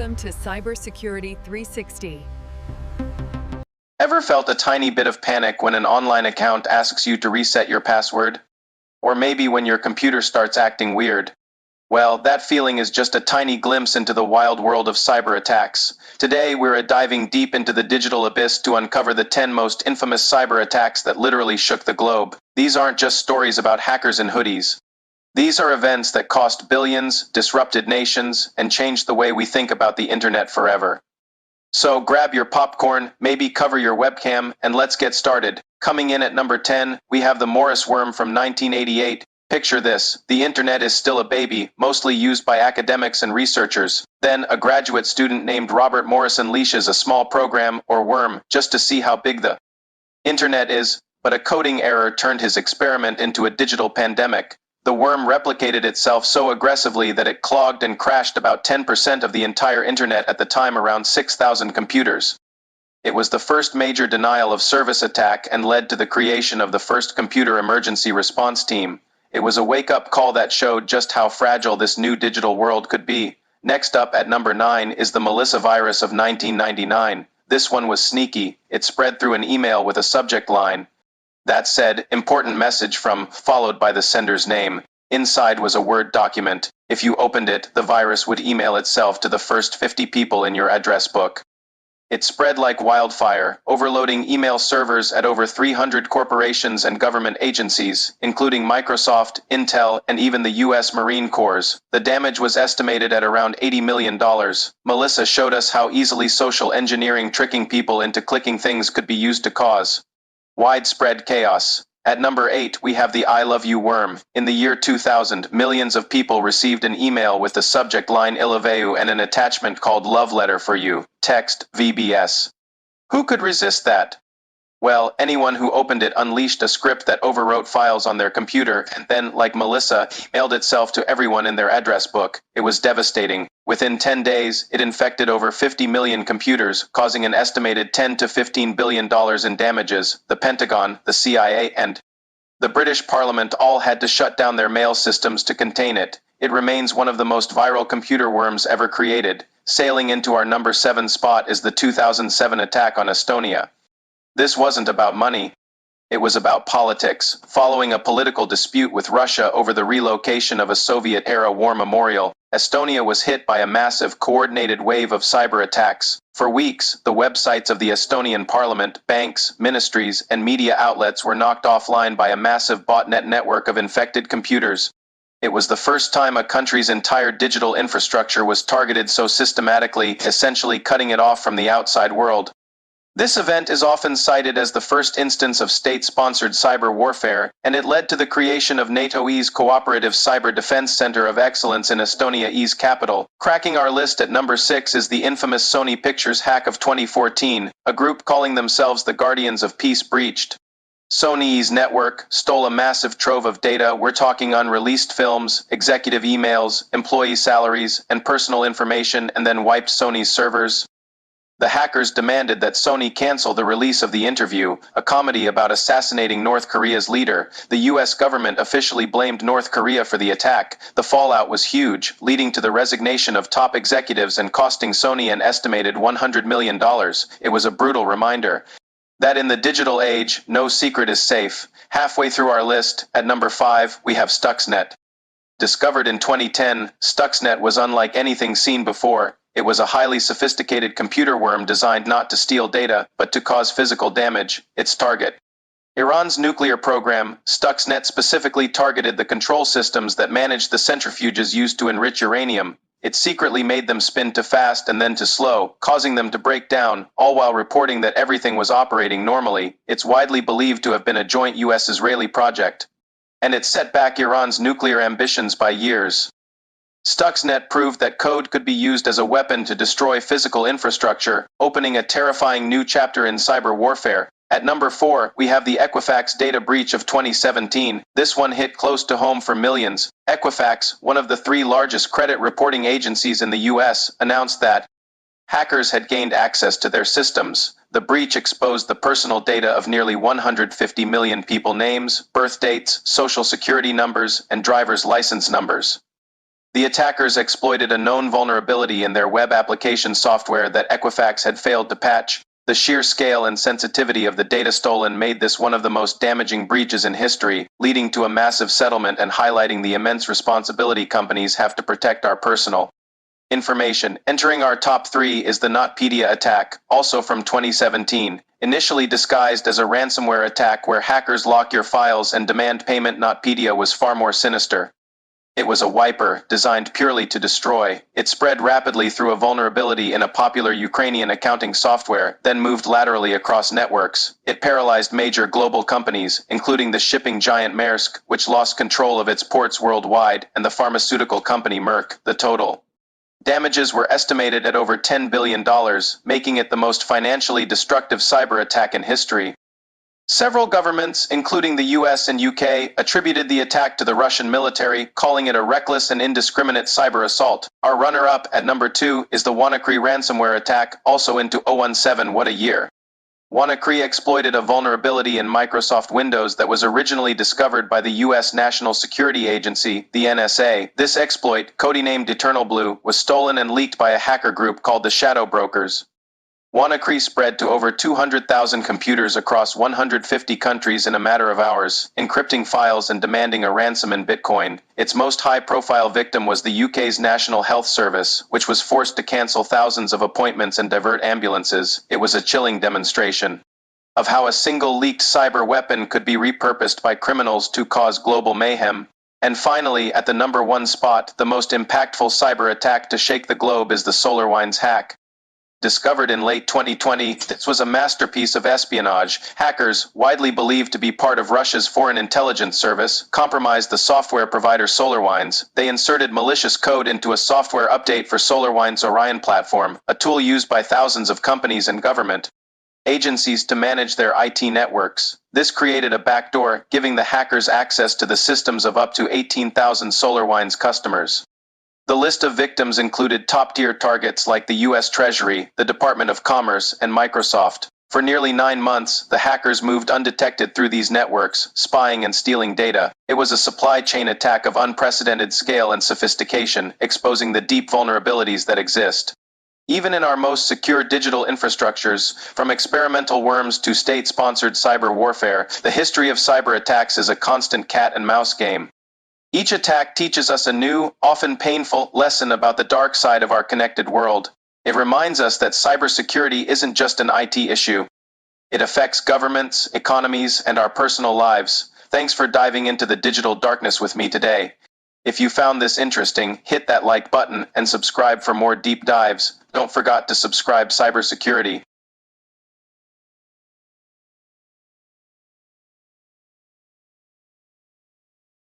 Welcome to Cybersecurity 360. Ever felt a tiny bit of panic when an online account asks you to reset your password? Or maybe when your computer starts acting weird? Well, that feeling is just a tiny glimpse into the wild world of cyber attacks. Today, we're diving deep into the digital abyss to uncover the 10 most infamous cyber attacks that literally shook the globe. These aren't just stories about hackers in hoodies. These are events that cost billions, disrupted nations, and changed the way we think about the internet forever. So grab your popcorn, maybe cover your webcam, and let's get started. Coming in at number 10, we have the Morris worm from 1988. Picture this: the internet is still a baby, mostly used by academics and researchers. Then, a graduate student named Robert Morris unleashes a small program, or worm, just to see how big the internet is. But a coding error turned his experiment into a digital pandemic. The worm replicated itself so aggressively that it clogged and crashed about 10% of the entire internet, at the time around 6,000 computers. It was the first major denial of service attack and led to the creation of the first computer emergency response team. It was a wake-up call that showed just how fragile this new digital world could be. Next up at number 9 is the Melissa virus of 1999. This one was sneaky. It spread through an email with a subject line that said, "Important message from," followed by the sender's name. Inside was a Word document. If you opened it, the virus would email itself to the first 50 people in your address book. It spread like wildfire, overloading email servers at over 300 corporations and government agencies, including Microsoft, Intel, and even the U.S. Marine Corps. The damage was estimated at around $80 million. Melissa showed us how easily social engineering tricking people into clicking things could be used to cause widespread chaos. At number 8, we have the I love you worm. In the year 2000, millions of people received an email with the subject line "I love you" and an attachment called "Love Letter for You," text, VBS. Who could resist that? Well, anyone who opened it unleashed a script that overwrote files on their computer and then, like Melissa, emailed itself to everyone in their address book. It was devastating. Within 10 days, it infected over 50 million computers, causing an estimated $10 to $15 billion in damages. The Pentagon, the CIA, and the British Parliament all had to shut down their mail systems to contain it. It remains one of the most viral computer worms ever created. Sailing into our number 7 spot is the 2007 attack on Estonia. This wasn't about money. It was about politics. Following a political dispute with Russia over the relocation of a Soviet-era war memorial, Estonia was hit by a massive, coordinated wave of cyber attacks. For weeks, the websites of the Estonian parliament, banks, ministries, and media outlets were knocked offline by a massive botnet network of infected computers. It was the first time a country's entire digital infrastructure was targeted so systematically, essentially cutting it off from the outside world. This event is often cited as the first instance of state-sponsored cyber warfare, and it led to the creation of NATO's Cooperative Cyber Defense Center of Excellence in Estonia's capital. Cracking our list at number 6 is the infamous Sony Pictures hack of 2014, a group calling themselves the Guardians of Peace breached Sony's network, stole a massive trove of data. We're talking unreleased films, executive emails, employee salaries, and personal information, and then wiped Sony's servers. The hackers demanded that Sony cancel the release of The Interview, a comedy about assassinating North Korea's leader. The US government officially blamed North Korea for the attack. The fallout was huge, leading to the resignation of top executives and costing Sony an estimated $100 million. It was a brutal reminder that in the digital age, no secret is safe. Halfway through our list, at number 5, we have Stuxnet. Discovered in 2010, Stuxnet was unlike anything seen before. It was a highly sophisticated computer worm designed not to steal data, but to cause physical damage. Its target: Iran's nuclear program. Stuxnet specifically targeted the control systems that managed the centrifuges used to enrich uranium. It secretly made them spin too fast and then too slow, causing them to break down, all while reporting that everything was operating normally. It's widely believed to have been a joint US-Israeli project, and it set back Iran's nuclear ambitions by years. Stuxnet proved that code could be used as a weapon to destroy physical infrastructure, opening a terrifying new chapter in cyber warfare. At number 4, we have the Equifax data breach of 2017. This one hit close to home for millions. Equifax, one of the 3 largest credit reporting agencies in the US, announced that hackers had gained access to their systems. The breach exposed the personal data of nearly 150 million people: names, birth dates, social security numbers, and driver's license numbers. The attackers exploited a known vulnerability in their web application software that Equifax had failed to patch. The sheer scale and sensitivity of the data stolen made this one of the most damaging breaches in history, leading to a massive settlement and highlighting the immense responsibility companies have to protect our personal information. Entering our top 3 is the NotPetya attack, also from 2017. Initially disguised as a ransomware attack where hackers lock your files and demand payment, NotPetya was far more sinister. It was a wiper, designed purely to destroy. It spread rapidly through a vulnerability in a popular Ukrainian accounting software, then moved laterally across networks. It paralyzed major global companies, including the shipping giant Maersk, which lost control of its ports worldwide, and the pharmaceutical company Merck. The total damages were estimated at over $10 billion, making it the most financially destructive cyber attack in history. Several governments, including the US and UK, attributed the attack to the Russian military, calling it a reckless and indiscriminate cyber assault. Our runner-up at number 2 is the WannaCry ransomware attack, also into 017. What a year. WannaCry exploited a vulnerability in Microsoft Windows that was originally discovered by the US National Security Agency, the NSA. This exploit, codenamed Eternal Blue, was stolen and leaked by a hacker group called the Shadow Brokers. WannaCry spread to over 200,000 computers across 150 countries in a matter of hours, encrypting files and demanding a ransom in Bitcoin. Its most high-profile victim was the UK's National Health Service, which was forced to cancel thousands of appointments and divert ambulances. It was a chilling demonstration of how a single leaked cyber weapon could be repurposed by criminals to cause global mayhem. And finally, at the number 1 spot, the most impactful cyber attack to shake the globe is the SolarWinds hack. Discovered in late 2020, this was a masterpiece of espionage. Hackers, widely believed to be part of Russia's foreign intelligence service, compromised the software provider SolarWinds. They inserted malicious code into a software update for SolarWinds' Orion platform, a tool used by thousands of companies and government agencies to manage their IT networks. This created a backdoor, giving the hackers access to the systems of up to 18,000 SolarWinds customers. The list of victims included top-tier targets like the U.S. Treasury, the Department of Commerce, and Microsoft. For nearly 9 months, the hackers moved undetected through these networks, spying and stealing data. It was a supply chain attack of unprecedented scale and sophistication, exposing the deep vulnerabilities that exist even in our most secure digital infrastructures. From experimental worms to state-sponsored cyber warfare, the history of cyber attacks is a constant cat-and-mouse game. Each attack teaches us a new, often painful, lesson about the dark side of our connected world. It reminds us that cybersecurity isn't just an IT issue. It affects governments, economies, and our personal lives. Thanks for diving into the digital darkness with me today. If you found this interesting, hit that like button and subscribe for more deep dives. Don't forget to subscribe Cybersecurity.